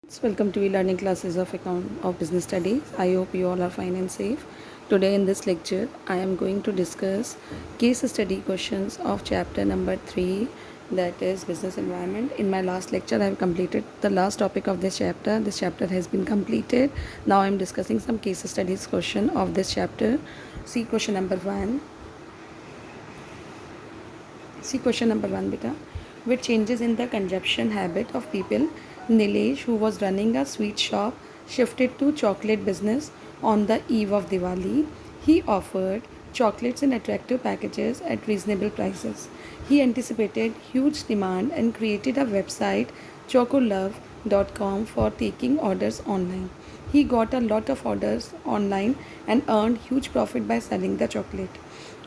Welcome to e-learning classes of business studies. I hope you all are fine and safe. Today in this lecture, I am going to discuss case study questions of chapter number 3, that is business environment. In my last lecture, I have completed the last topic of this chapter. This chapter has been completed. Now I am discussing some case studies question of this chapter. See question number 1. See question number 1, beta. With changes in the consumption habit of people, Nilesh, who was running a sweet shop, shifted to chocolate business on the eve of Diwali. He offered chocolates in attractive packages at reasonable prices. He anticipated huge demand and created a website, chocolove.com, for taking orders online. He got a lot of orders online and earned huge profit by selling the chocolate.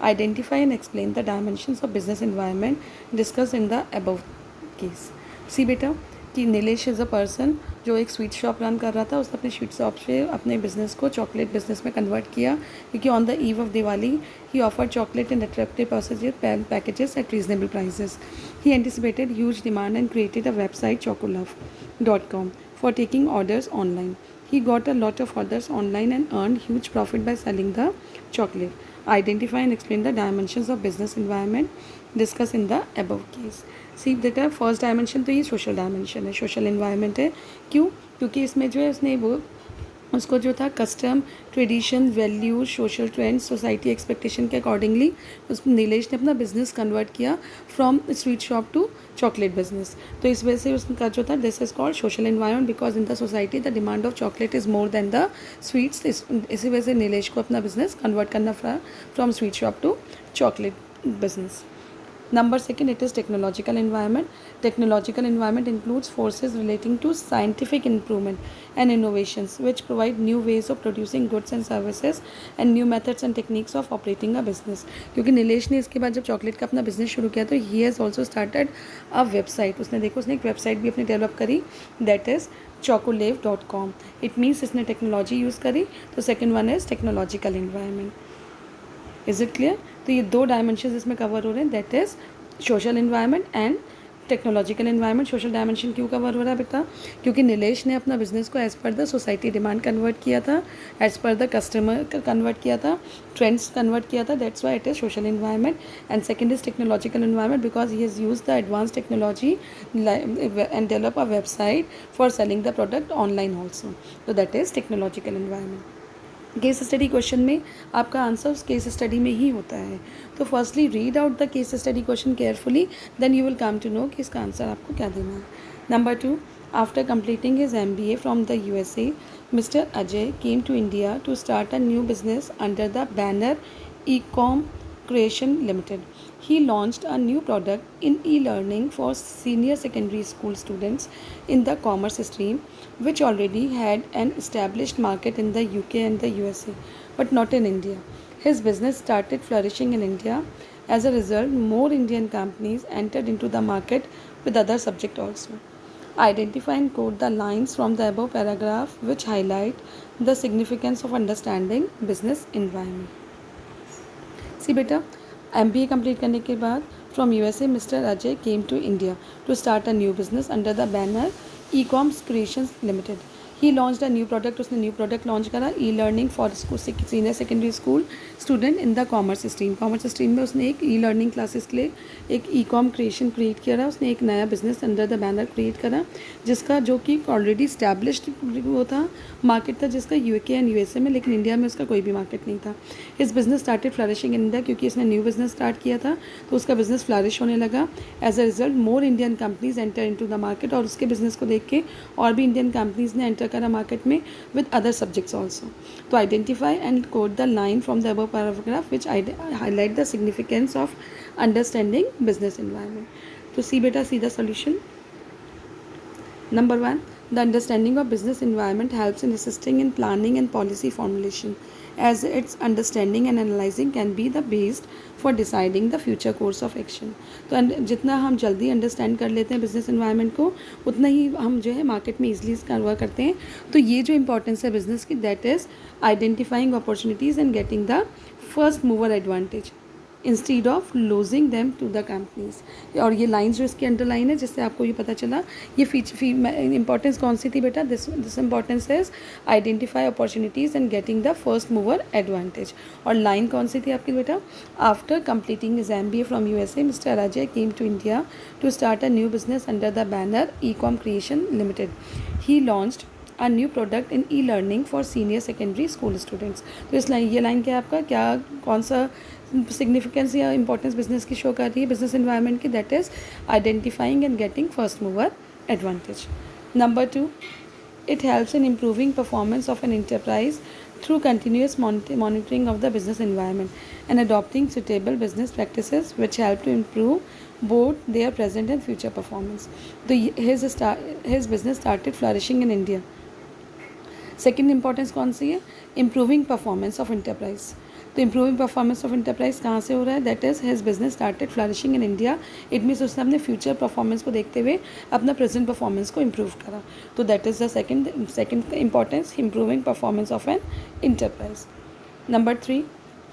Identify and explain the dimensions of business environment discussed in the above case. सी बेटा कि Nilesh is a person जो एक sweet shop run कर रहा था. उसने अपने sweet shop से अपने बिजनेस को चॉकलेट बिजनेस में कन्वर्ट किया क्योंकि on the eve of Diwali he offer chocolate in attractive packages eight reasonable prices. He anticipated huge demand and created a website chocolove.com for taking orders online. He got a lot of orders online and earned huge profit by selling the chocolate. Identify and explain the dimensions of business environment discussed in the above case. सी बेटा first dimension तो ये social dimension है, social environment है. क्यों? क्योंकि इसमें जो है उसने वो उसको जो था custom, tradition, values, social trends, society expectation के अकॉर्डिंगली उस नीलेश ने अपना बिजनेस कन्वर्ट किया from sweet shop to chocolate business. तो इस वजह से उसका जो था this is called social environment because in the society the demand of chocolate is more than the sweets. इसी वजह से नीलेश को अपना बिजनेस कन्वर्ट करना from sweet shop to chocolate business. Number second, it is technological environment. Technological environment includes forces relating to scientific improvement and innovations which provide new ways of producing goods and services and new methods and techniques of operating a business. क्योंकि नीलेश ने इसके बाद जब chocolate का अपना business शुरू किया तो he has also started a website. उसने एक वेबसाइट भी अपनी डेवलप करी that is chocolave.com. It means इसने टेक्नोलॉजी यूज़ करी. तो second one is technological environment. Is it clear? तो ये दो डायमेंशन इसमें कवर हो रहे हैं that is social environment and technological environment. Social dimension क्यों कवर हो रहा है बेटा? क्योंकि नीलेश ने अपना बिजनेस को as per the society demand convert किया था, as per the customer convert किया था, ट्रेंड्स कन्वर्ट किया था. That's why it is social environment. And second is technological environment because he has use the advance technology and develop a website for selling the product online also. तो that is technological environment. Case study question में आपका answer उस case study में ही होता है. तो firstly read out the case study question carefully, then you will come to know कि इसका आंसर आपको क्या देना है. Number 2, after completing his MBA from the USA, Mr. Ajay came to India to start a new business under the banner Ecom Creation Limited. He launched a new product in e-learning for senior secondary school students in the commerce stream, which already had an established market in the UK and the USA, but not in India. His business started flourishing in India. As a result, more Indian companies entered into the market with other subjects also. Identify and quote the lines from the above paragraph which highlight the significance of understanding business environment. See बेटा MBA complete करने के बाद from USA mister Ajay came to India to start a new business under the banner E Coms creations limited. He launch a new product. उसने new product launch करा e learning for senior secondary school student in the commerce stream. Commerce stream में उसने एक e-learning classes के लिए एक e-com creation create करा. उसने एक नया business under the banner create करा जिसका जो कि ऑलरेडी स्टैब्लिश्ड वो था मार्केट था जिसका UK एंड USA में, लेकिन इंडिया में उसका कोई भी मार्केट नहीं था. इस business started flourishing in India क्योंकि इसने न्यू बिजनेस स्टार्ट किया था तो उसका बिजनेस फ्लरिश होने लगा. As a result more Indian companies enter into the market और उसके बिजनेस को देख के और भी इंडियन कंपनीज ने एंटर करा मार्केट में विद अदर सब्जेक्ट्स ऑल्सो. तो identify and quote the line from the above paragraph which highlight the significance of understanding business environment. तो सी बेटा see the solution. Number 1, the understanding of business environment helps in assisting in planning and policy formulation, as its understanding and analyzing can be the base for deciding the future course of action. तो जितना हम जल्दी understand कर लेते हैं business environment को उतना ही हम जो है मार्केट में ईजिली कन्वर्ट करते हैं. तो ये जो इंपॉर्टेंस है बिजनेस की that is identifying opportunities and getting the first mover advantage. Instead of losing them to the companies. और ये लाइन्स जो इसकी अंडरलाइन है, जिससे आपको ये पता चला ये इंपॉर्टेंस कौन सी थी बेटा, this importance is identify opportunities and getting the first mover advantage. और लाइन कौन सी थी आपकी बेटा, after completing his MBA from USA mister Ajay came to India to start a new business under the banner ecom creation limited. He launched a new product in e-learning for senior secondary school students। तो इस line, ये line क्या है आपका, क्या कौन सा significance या इंपॉर्टेंस बिजनेस की शो कर रही है, बिजनेस इन्वायरमेंट की, that is identifying and getting first mover advantage. Number 2, it helps in improving performance of an enterprise through continuous monitoring of the business environment and adopting suitable business practices which help to improve both their present and future performance। So his business started flourishing in India। Second importance कौन सी है, improving performance of enterprise. तो improving performance of enterprise कहाँ से हो रहा है, that is his business started flourishing in India. It means उसने अपने फ्यूचर परफॉर्मेंस को देखते हुए अपना प्रेजेंट परफॉर्मेंस को इम्प्रूव करा। तो that is the second importance, improving performance of an enterprise. Number 3,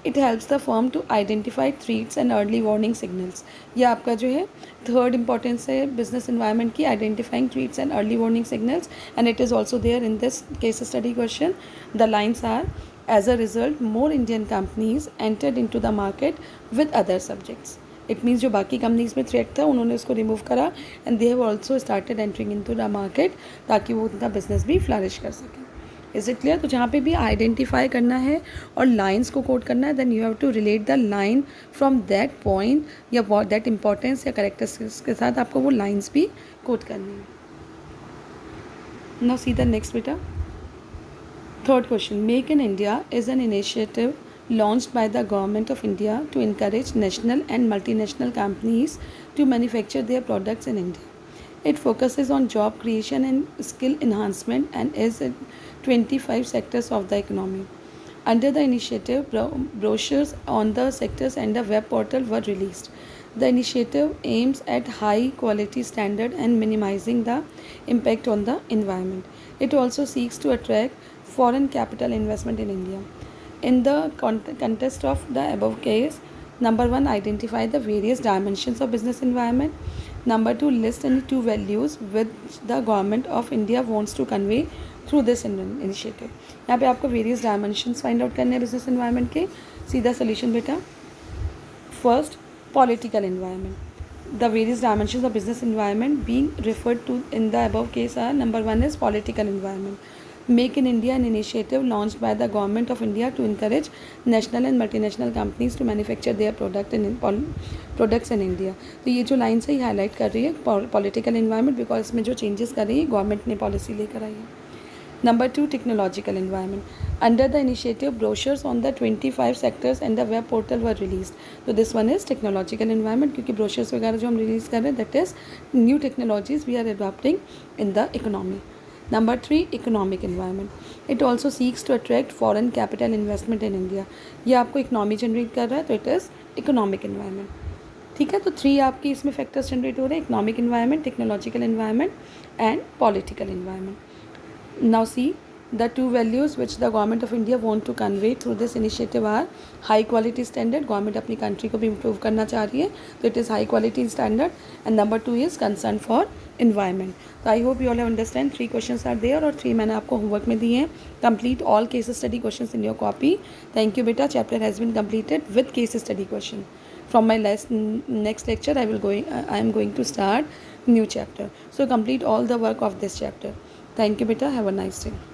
it helps the firm to identify threats and early warning signals. यह आपका जो है थर्ड इंपॉर्टेंस है बिजनेस इन्वायरमेंट की, identifying threats and early warning signals, and it is also there in this case study question. The lines are, as a result more Indian companies entered into the market with other subjects. It means जो बाकी companies में threat था उन्होंने उसको remove करा and they have also started entering into the market, ताकि वो उनका बिजनेस भी फ्लरिश कर सके। Is it clear. तो जहाँ पे भी आइडेंटिफाई करना है और लाइन्स को कोट करना है, then you have to relate the line from that point या दैट इंपॉर्टेंस या करेक्टरिस्टिक्स के साथ आपको वो लाइन्स भी कोट करनी है। नाउ सी द नेक्स्ट बेटा, third question, make in India is an initiative launched by the government of India to encourage national and multinational companies to manufacture their products in India. It focuses on job creation and skill enhancement and is in 25 sectors of the economy. Under the initiative, brochures on the sectors and the web portal were released. The initiative aims at high quality standard and minimizing the impact on the environment. It also seeks to attract foreign capital investment in India. In the context of the above case, number 1, identify the various dimensions of business environment. Number 2, list any 2 values which the government of India wants to convey through this initiative। यहाँ पे आपको various dimensions find out करने हैं business environment के। सीधा solution बेटा, first, political environment। The various dimensions of business environment being referred to in the above case are, number 1 is political environment। Make in India, an initiative launched by the government of India to encourage national and multinational companies to manufacture their products in India। तो ये जो line से ही highlight कर रही है political environment, because इसमें जो changes कर रही है गवर्नमेंट ने पॉलिसी लेकर आई है। Number 2, technological environment. Under the initiative brochures on the 25 sectors and the web portal were release. तो this one is technological environment, क्योंकि ब्रोशर्स वगैरह जो हम रिलीज कर रहे हैं that is new technologies we are adopting in the economy. Number 3, economic environment. It also seeks to attract foreign capital investment in India। ये आपको इकोनॉमी जनरेट कर रहा है, तो इट इज़ इकोनॉमिक इन्वायरमेंट। ठीक है, तो 3 आपकी इसमें फैक्टर्स जनरेट हो रहे हैं, economic environment, technological environment and political environment. Now see the 2 values which the government of India want to convey through this initiative are high quality standard। Government अपनी country को भी इम्प्रूव करना चाह रही है, तो it is high quality standard, and number 2 is concern for environment. तो I hope you all have understand 3 questions are there, और 3 मैंने आपको होमवर्क में दिए हैं। Complete all case study questions in your copy. Thank you बेटा, chapter has been completed with case study question. From my next lecture I am going to start new chapter, so complete all the work of this chapter. Thank you beta, have a nice day.